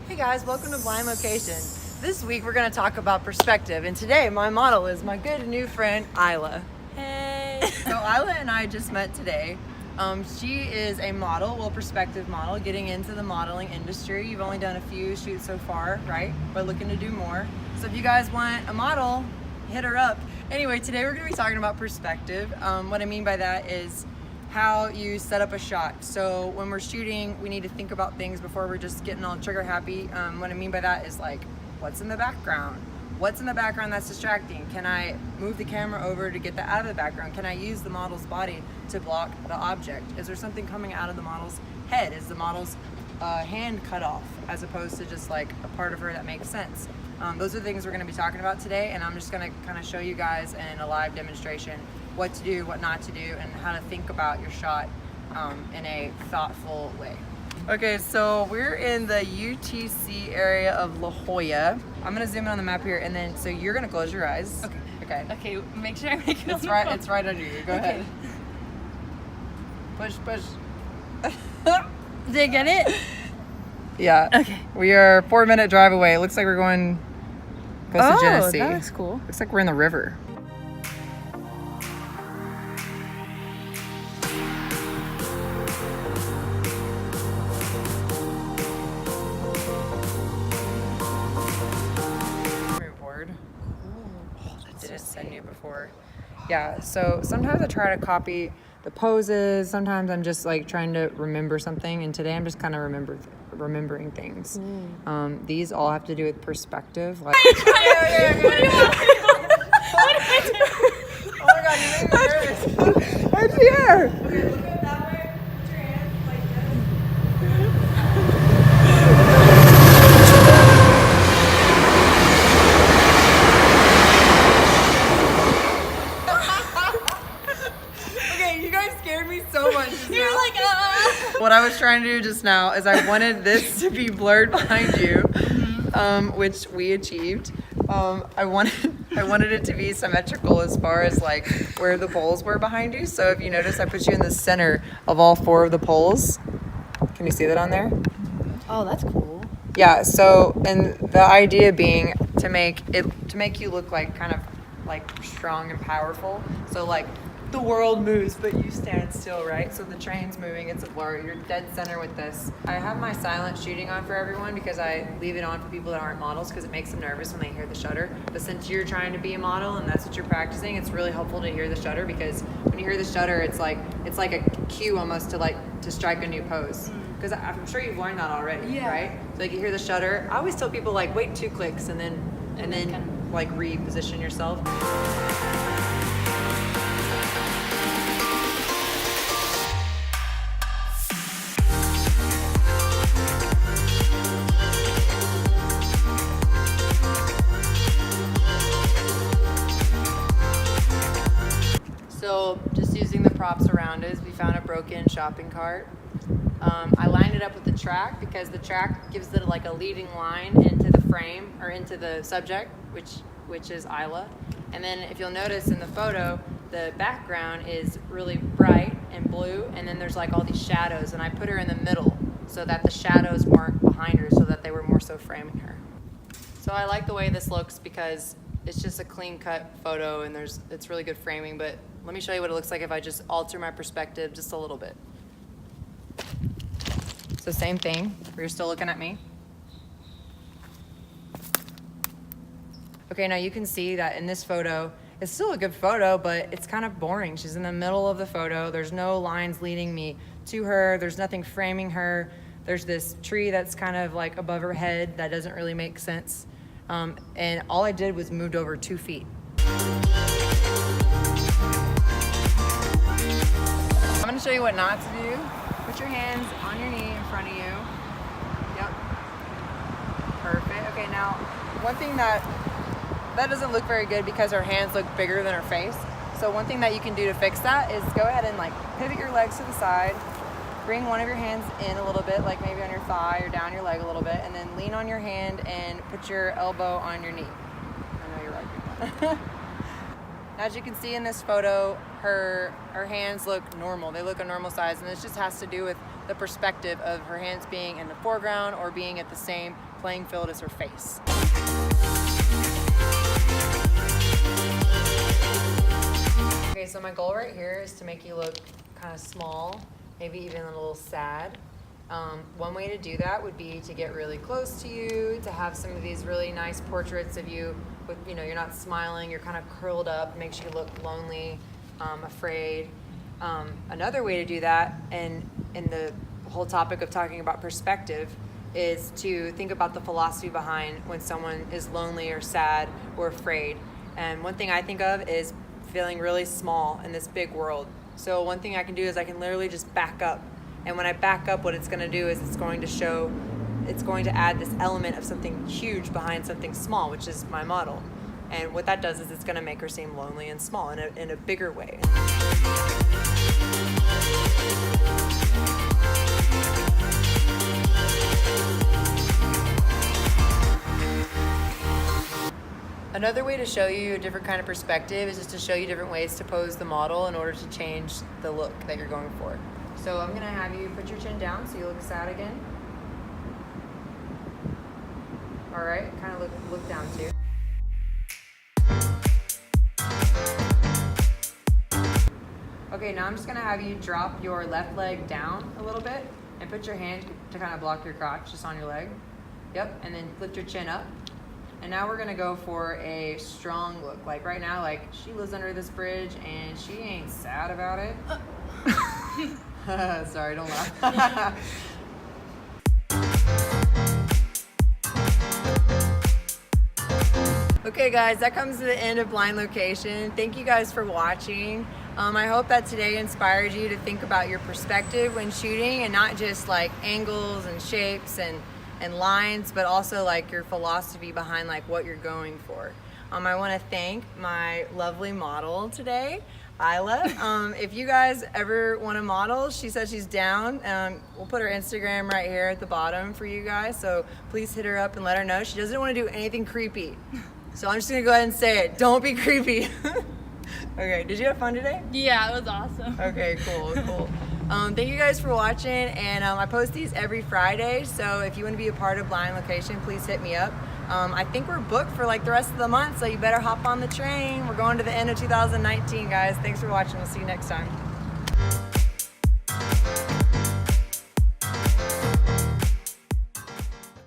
Hey guys, welcome to Blind Location. This week we're going to talk about perspective, and today my model is my good new friend Ila. Hey! So Ila and I just met today. She is a model, well, perspective model, getting into the modeling industry. You've only done a few shoots so far, right? But looking to do more. So if you guys want a model, hit her up. Anyway, today we're going to be talking about perspective. What I mean by that is how you set up a shot. So when we're shooting, we need to think about things before we're just getting all trigger happy. What I mean by that is like, what's in the background? What's in the background that's distracting? Can I move the camera over to get that out of the background? Can I use the model's body to block the object? Is there something coming out of the model's head? Is the model's hand cut off as opposed to just like a part of her that makes sense? Those are the things we're going to be talking about today, and I'm just going to kind of show you guys in a live demonstration what to do, what not to do, and how to think about your shot in a thoughtful way. Okay, so we're in the UTC area of La Jolla. I'm gonna zoom in on the map here, and then so you're gonna close your eyes. Okay. Okay, make sure I make it. It's right under you. Go ahead. Push. Did I get it? Yeah. Okay. We are a 4-minute drive away. It looks like we're going close to Genesee. That looks cool. Looks like we're in the river. Send you before. Yeah, so sometimes I try to copy the poses. Sometimes I'm just like trying to remember something, and today I'm just kind of remembering things. These all have to do with perspective. Like, What do you want? oh my god, you made me nervous. I'm here. Okay, look at that way. Put your hands like scared me so much just You're now. like, What I was trying to do just now is I wanted this to be blurred behind you, which we achieved. I wanted it to be symmetrical as far as like where the poles were behind you. So if you notice, I put you in the center of all 4 of the poles. Can you see that on there? Oh, that's cool. Yeah. So, and the idea being to make you look like kind of like strong and powerful. So like, the world moves, but you stand still, right? So the train's moving, it's a blur. You're dead center with this. I have my silent shooting on for everyone because I leave it on for people that aren't models because it makes them nervous when they hear the shutter. But since you're trying to be a model and that's what you're practicing, it's really helpful to hear the shutter because when you hear the shutter, it's like a cue almost to strike a new pose. Because I'm sure you've learned that already, right? So like you hear the shutter. I always tell people like wait 2 clicks and then like reposition yourself. So just using the props around us, we found a broken shopping cart. I lined it up with the track because the track gives it like a leading line into the frame or into the subject, which is Ila. And then if you'll notice in the photo, the background is really bright and blue, and then there's like all these shadows, and I put her in the middle so that the shadows weren't behind her, so that they were more so framing her. So I like the way this looks because it's just a clean cut photo and it's really good framing, but let me show you what it looks like if I just alter my perspective just a little bit. So same thing, you're still looking at me. Okay, now you can see that in this photo, it's still a good photo, but it's kind of boring. She's in the middle of the photo. There's no lines leading me to her. There's nothing framing her. There's this tree that's kind of like above her head that doesn't really make sense. And all I did was moved over 2 feet. I'm gonna show you what not to do. Put your hands on your knee in front of you. Yep. Perfect. Okay, now, one thing that doesn't look very good because her hands look bigger than her face. So one thing that you can do to fix that is go ahead and like pivot your legs to the side. Bring one of your hands in a little bit, like maybe on your thigh or down your leg a little bit, and then lean on your hand and put your elbow on your knee. I know you're right. As you can see in this photo, her hands look normal. They look a normal size, and this just has to do with the perspective of her hands being in the foreground or being at the same playing field as her face. Okay, so my goal right here is to make you look kind of small, maybe even a little sad. One way to do that would be to get really close to you, to have some of these really nice portraits of you with, you're not smiling, you're kind of curled up, makes you look lonely, afraid. Another way to do that, and in the whole topic of talking about perspective, is to think about the philosophy behind when someone is lonely or sad or afraid. And one thing I think of is feeling really small in this big world. So one thing I can do is I can literally just back up. And when I back up, what it's going to do is it's going to add this element of something huge behind something small, which is my model. And what that does is it's going to make her seem lonely and small in a bigger way. Another way to show you a different kind of perspective is just to show you different ways to pose the model in order to change the look that you're going for. So I'm gonna have you put your chin down so you look sad again. All right, kind of look down too. Okay, now I'm just gonna have you drop your left leg down a little bit and put your hand to kind of block your crotch just on your leg. Yep, and then lift your chin up. And now we're gonna go for a strong look. Like right now, like she lives under this bridge and she ain't sad about it. Sorry, don't laugh. Okay guys, that comes to the end of Blind Location. Thank you guys for watching. I hope that today inspired you to think about your perspective when shooting and not just like angles and shapes and lines, but also like your philosophy behind like what you're going for. I want to thank my lovely model today, Ila. If you guys ever want to model, she said she's down. We'll put her Instagram right here at the bottom for you guys, so please hit her up and let her know. She doesn't want to do anything creepy, so I'm just gonna go ahead and say it. Don't be creepy. Okay, did you have fun today? Yeah, it was awesome. Okay, cool. Thank you guys for watching, and I post these every Friday, so if you want to be a part of Blind Location, please hit me up. I think we're booked for like the rest of the month, so you better hop on the train. We're going to the end of 2019, guys. Thanks for watching. We'll see you next time.